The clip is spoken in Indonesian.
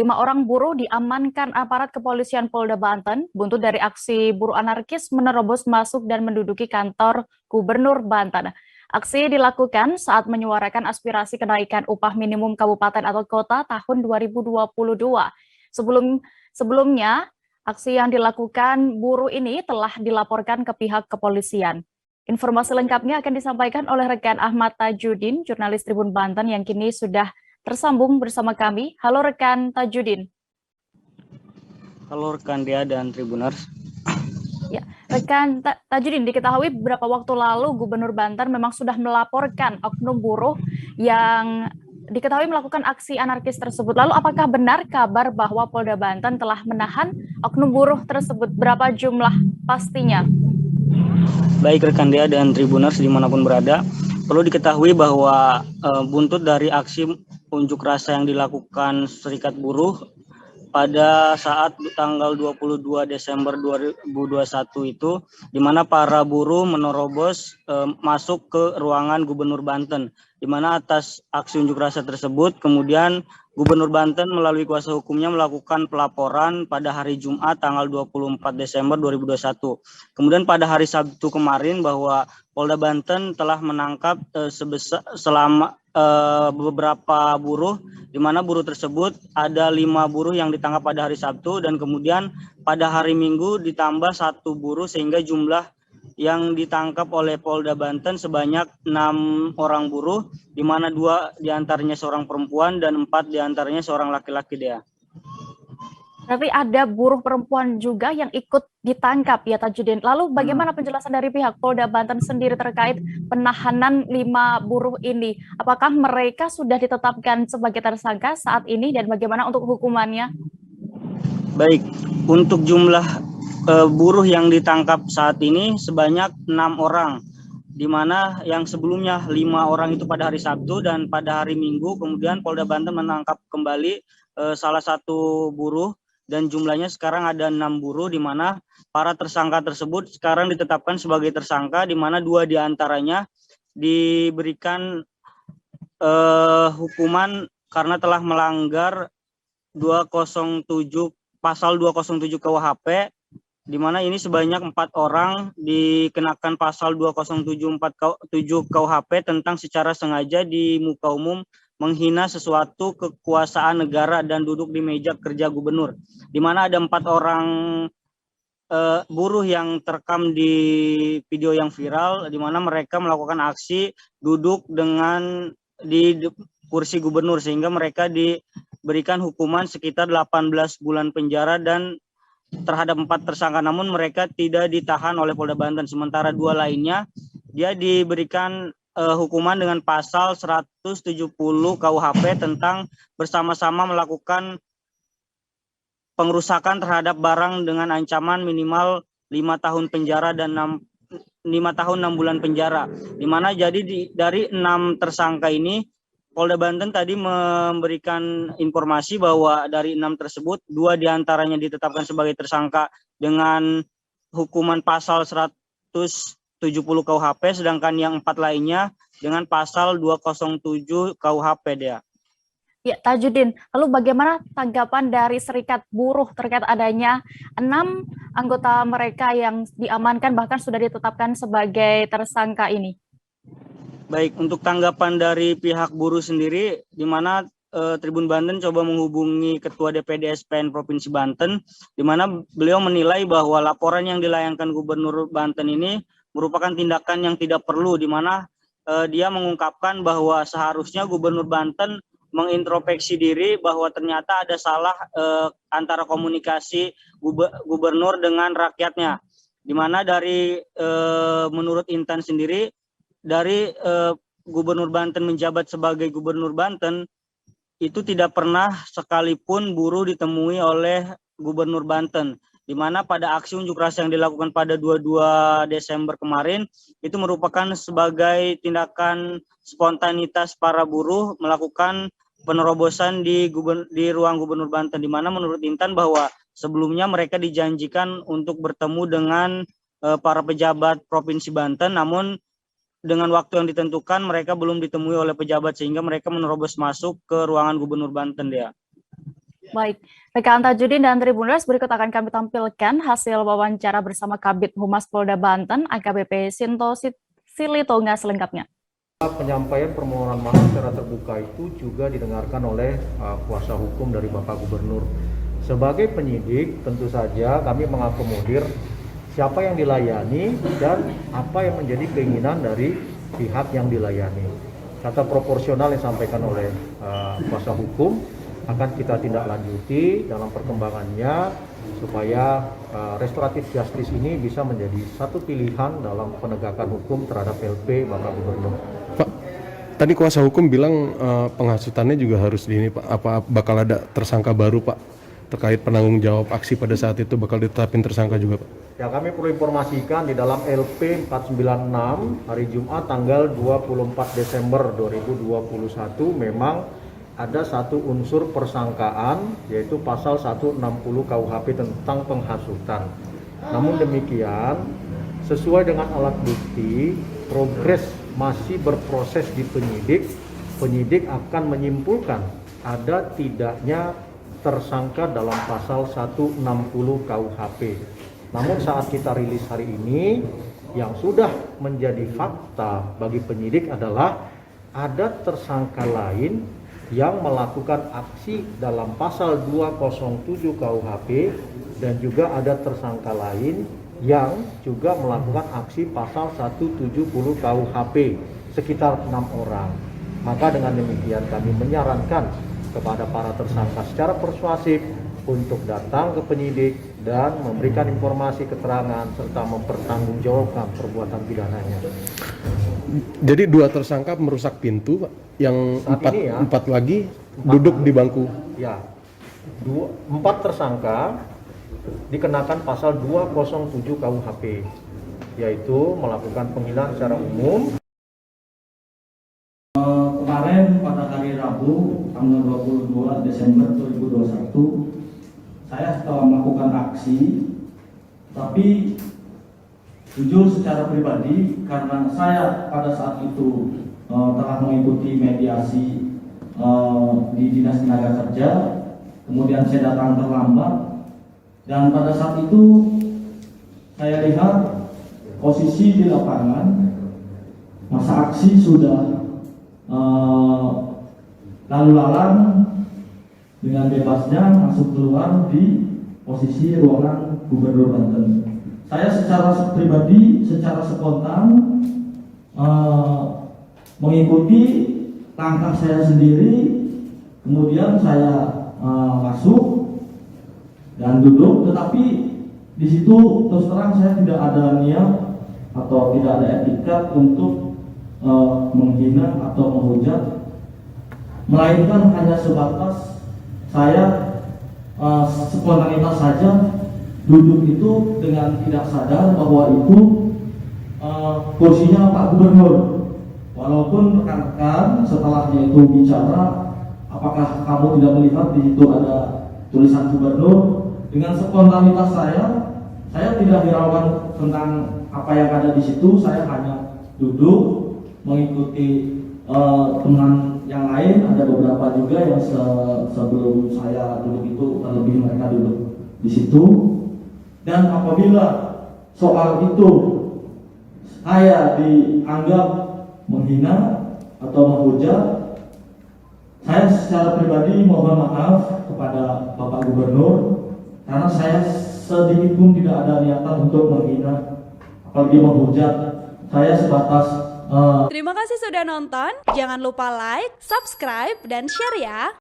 5 orang buruh diamankan aparat kepolisian Polda Banten buntut dari aksi buruh anarkis menerobos masuk dan menduduki kantor Gubernur Banten. Aksi dilakukan saat menyuarakan aspirasi kenaikan upah minimum kabupaten atau kota tahun 2022. Sebelumnya, aksi yang dilakukan buruh ini telah dilaporkan ke pihak kepolisian. Informasi lengkapnya akan disampaikan oleh rekan Ahmad Tajudin, jurnalis Tribun Banten yang kini sudah tersambung bersama kami. Halo rekan Tajudin. Halo rekan Dea dan Tribuners. Ya, rekan Tajudin, diketahui beberapa waktu lalu Gubernur Banten memang sudah melaporkan oknum buruh yang diketahui melakukan aksi anarkis tersebut. Lalu apakah benar kabar bahwa Polda Banten telah menahan oknum buruh tersebut? Berapa jumlah pastinya? Baik rekan Dea dan Tribuners dimanapun berada, perlu diketahui bahwa buntut dari aksi unjuk rasa yang dilakukan Serikat Buruh pada saat tanggal 22 Desember 2021 itu, di mana para buruh menerobos masuk ke ruangan Gubernur Banten, di mana atas aksi unjuk rasa tersebut kemudian Gubernur Banten melalui kuasa hukumnya melakukan pelaporan pada hari Jumat tanggal 24 Desember 2021. Kemudian pada hari Sabtu kemarin bahwa Polda Banten telah menangkap selama beberapa buruh, di mana buruh tersebut ada 5 buruh yang ditangkap pada hari Sabtu dan kemudian pada hari Minggu ditambah 1 buruh sehingga jumlah yang ditangkap oleh Polda Banten sebanyak 6 orang buruh, di mana 2 diantaranya seorang perempuan dan 4 diantaranya seorang laki-laki. Dia. Berarti ada buruh perempuan juga yang ikut ditangkap ya Tajudin. Lalu bagaimana penjelasan dari pihak Polda Banten sendiri terkait penahanan 5 buruh ini? Apakah mereka sudah ditetapkan sebagai tersangka saat ini dan bagaimana untuk hukumannya? Baik, untuk jumlah buruh yang ditangkap saat ini sebanyak 6 orang, di mana yang sebelumnya 5 orang itu pada hari Sabtu dan pada hari Minggu kemudian Polda Banten menangkap kembali salah satu buruh dan jumlahnya sekarang ada 6 buruh, di mana para tersangka tersebut sekarang ditetapkan sebagai tersangka, di mana 2 diantaranya diberikan hukuman karena telah melanggar 207 pasal 207 KUHP, di mana ini sebanyak 4 orang dikenakan pasal 2074 KUHP tentang secara sengaja di muka umum menghina sesuatu kekuasaan negara dan duduk di meja kerja gubernur, di mana ada 4 orang buruh yang terekam di video yang viral, di mana mereka melakukan aksi duduk dengan di kursi gubernur sehingga mereka diberikan hukuman sekitar 18 bulan penjara dan terhadap 4 tersangka, namun mereka tidak ditahan oleh Polda Banten. Sementara 2 lainnya dia diberikan hukuman dengan pasal 170 KUHP tentang bersama-sama melakukan pengerusakan terhadap barang dengan ancaman minimal 5 tahun penjara dan 5 tahun 6 bulan penjara. Di mana jadi dari 6 tersangka ini Polda Banten tadi memberikan informasi bahwa dari 6 tersebut 2 diantaranya ditetapkan sebagai tersangka dengan hukuman pasal 170 KUHP, sedangkan yang 4 lainnya dengan pasal 207 KUHP. Dia. Ya, Tajudin, lalu bagaimana tanggapan dari Serikat Buruh terkait adanya 6 anggota mereka yang diamankan bahkan sudah ditetapkan sebagai tersangka ini? Baik, untuk tanggapan dari pihak buruh sendiri, di mana Tribun Banten coba menghubungi Ketua DPD SPN Provinsi Banten, di mana beliau menilai bahwa laporan yang dilayangkan Gubernur Banten ini merupakan tindakan yang tidak perlu, di mana dia mengungkapkan bahwa seharusnya Gubernur Banten mengintrospeksi diri bahwa ternyata ada salah antara komunikasi gubernur dengan rakyatnya, di mana dari menurut Intan sendiri, dari Gubernur Banten menjabat sebagai Gubernur Banten itu tidak pernah sekalipun buruh ditemui oleh Gubernur Banten, di mana pada aksi unjuk rasa yang dilakukan pada 22 Desember kemarin itu merupakan sebagai tindakan spontanitas para buruh melakukan penerobosan di ruang Gubernur Banten, di mana menurut Intan bahwa sebelumnya mereka dijanjikan untuk bertemu dengan para pejabat Provinsi Banten, namun dengan waktu yang ditentukan mereka belum ditemui oleh pejabat sehingga mereka menerobos masuk ke ruangan Gubernur Banten. Dia. Baik, rekan Tajudin dan Tribuners, berikut akan kami tampilkan hasil wawancara bersama Kabid Humas Polda Banten, AKBP Sinto Silitonga selengkapnya. Penyampaian permohonan maaf secara terbuka itu juga didengarkan oleh kuasa hukum dari Bapak Gubernur. Sebagai penyidik, tentu saja kami mengakomodir siapa yang dilayani dan apa yang menjadi keinginan dari pihak yang dilayani. Kata proporsional yang disampaikan oleh kuasa hukum akan kita tindak lanjuti dalam perkembangannya supaya restoratif justice ini bisa menjadi satu pilihan dalam penegakan hukum terhadap LP Bapak Gubernur. Pak, tadi kuasa hukum bilang penghasutannya juga harus di ini Pak. Apa bakal ada tersangka baru Pak terkait penanggung jawab aksi pada saat itu, bakal ditetapin tersangka juga Pak? Ya, kami perlu informasikan di dalam LP 496 hari Jumat tanggal 24 Desember 2021 memang ada satu unsur persangkaan yaitu pasal 160 KUHP tentang penghasutan. Namun demikian, sesuai dengan alat bukti, progres masih berproses di penyidik. Penyidik akan menyimpulkan ada tidaknya tersangka dalam pasal 160 KUHP. Namun saat kita rilis hari ini, yang sudah menjadi fakta bagi penyidik adalah ada tersangka lain yang melakukan aksi dalam pasal 207 KUHP dan juga ada tersangka lain yang juga melakukan aksi pasal 170 KUHP, sekitar 6 orang. Maka dengan demikian kami menyarankan kepada para tersangka secara persuasif untuk datang ke penyidik dan memberikan informasi keterangan serta mempertanggungjawabkan perbuatan pidananya. Jadi 2 tersangka merusak pintu Pak, yang empat lagi duduk di bangku. Ya, 4 tersangka dikenakan pasal 207 KUHP, yaitu melakukan penghinaan secara umum. Kemarin pada hari Rabu tanggal 22 Desember 2021 saya telah melakukan aksi, tapi jujur secara pribadi karena saya pada saat itu telah mengikuti mediasi di Dinas Tenaga Kerja, kemudian saya datang terlambat dan pada saat itu saya lihat posisi di lapangan masa aksi sudah lalu lalang dengan bebasnya masuk keluar di posisi ruangan Gubernur Banten. Saya secara pribadi, secara spontan mengikuti langkah saya sendiri, kemudian saya masuk dan duduk. Tetapi di situ terus terang saya tidak ada niat atau tidak ada etikat untuk menghina atau menghujat, melainkan hanya sebatas saya spontanitas saja duduk itu dengan tidak sadar bahwa itu kursinya Pak Gubernur. Walaupun rekan-rekan setelahnya itu bicara, apakah kamu tidak melihat di situ ada tulisan Gubernur? Dengan spontanitas saya tidak hiraukan tentang apa yang ada di situ. Saya hanya duduk mengikuti teman yang lain. Ada beberapa juga yang sebelum saya duduk itu lebih mereka duduk di situ. Dan apabila soal itu saya dianggap menghina atau menghujat, saya secara pribadi mohon maaf kepada Bapak Gubernur karena saya sedikit pun tidak ada niatan untuk menghina apalagi menghujat. Saya sebatas Terima kasih sudah nonton. Jangan lupa like, subscribe, dan share ya.